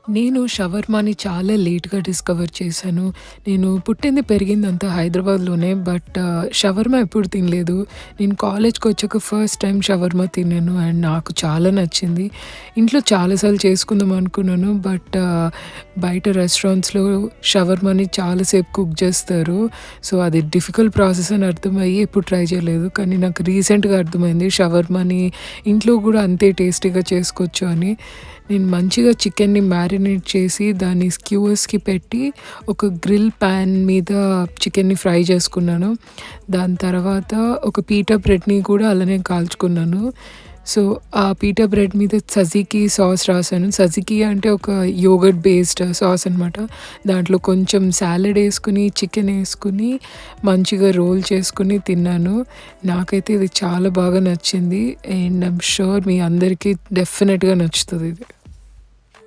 నేను షవర్మాని చాలా లేట్‌గా డిస్కవర్ చేశాను. నేను పుట్టింది, పెరిగిందంతా హైదరాబాద్‌లోనే. బట్ షవర్మా ఎప్పుడు తినలేదు. నేను కాలేజ్‌కొచ్చాక ఫస్ట్ టైమ్ షవర్మా తిన్నాను అండ్ నాకు చాలా నచ్చింది. ఇంట్లో చాలా సార్లు చేసుకుందాం అనుకున్నాను. బట్ బయట రెస్టారెంట్స్‌లో షవర్మాని చాలా సేపు కుక్ చేస్తారు. సో, అది డిఫికల్ట్ ప్రాసెస్ అని అర్థమయ్యి ఎప్పుడు ట్రై చేయలేదు. కానీ నాకు రీసెంట్‌గా అర్థమైంది షవర్మాని ఇంట్లో కూడా అంతే టేస్టీగా చేసుకోవచ్చు అని. నేను మంచిగా చికెన్‌ని మ్యారినేట్ చేసి దాన్ని స్క్యూవర్స్‌కి పెట్టి ఒక గ్రిల్ ప్యాన్ మీద చికెన్‌ని ఫ్రై చేసుకున్నాను. దాని తర్వాత ఒక పీటా బ్రెడ్‌ని కూడా అలానే కాల్చుకున్నాను. సో, ఆ పీటా బ్రెడ్ మీద తజీకీ సాస్ రాసాను. తజీకీ అంటే ఒక యోగర్ట్ బేస్డ్ సాస్ అనమాట. దాంట్లో కొంచెం సాలడ్ ఏసుకొని, చికెన్ ఏసుకొని, మంచిగా రోల్ చేసుకొని తిన్నాను. నాకైతే ఇది చాలా బాగా నచ్చింది. అండ్ ఐయామ్ ష్యూర్ మీ అందరికీ డెఫినిట్‌గా నచ్చుతదిది.